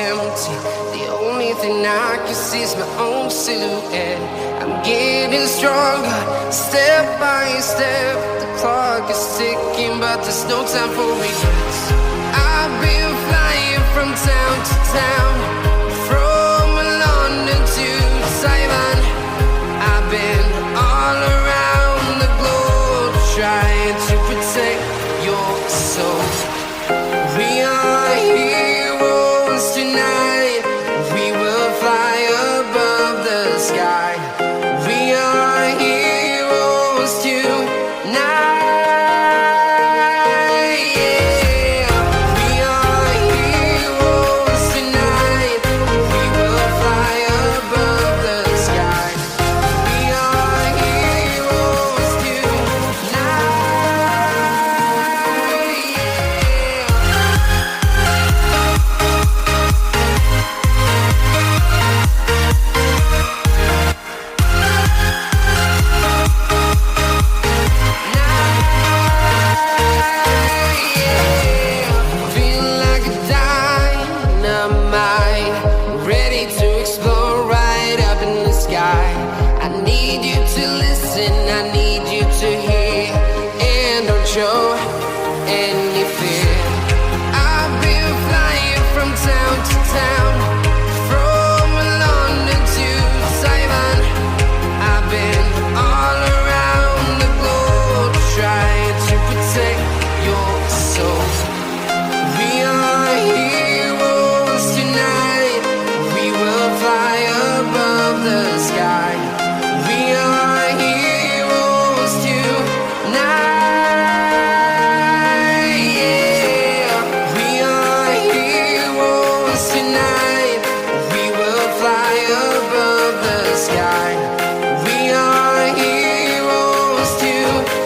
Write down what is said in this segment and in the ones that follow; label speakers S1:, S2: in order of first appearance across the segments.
S1: empty. The only thing I can see is my own silhouette. I'm getting stronger, step by step. The clock is ticking, but there's no time for regrets. I've been flying from town to town, from London to Taiwan. I've been all around the globe, trying to protect your soul. We are heroes tonight. We will fly above the sky. We are heroes tonight. Yeah. We are heroes tonight. We will fly above the sky. We are heroes tonight. Feel like a dynamite, ready to explore right up in the sky. I need you to listen, I need you to hear, and don't show any fear. I've been flying from town to town, from London to Taiwan. I've been all around the globe, trying to protect your soul. We are heroes tonight. We will fly above the sky. We are heroes tonight. Yeah. We are heroes tonight. We will fly above the sky. We are heroes tonight.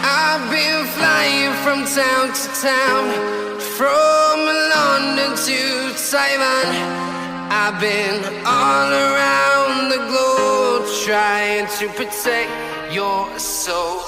S1: I've been flying from town to town, from London to Taiwan. I've been all around the globe, trying to protect your soul.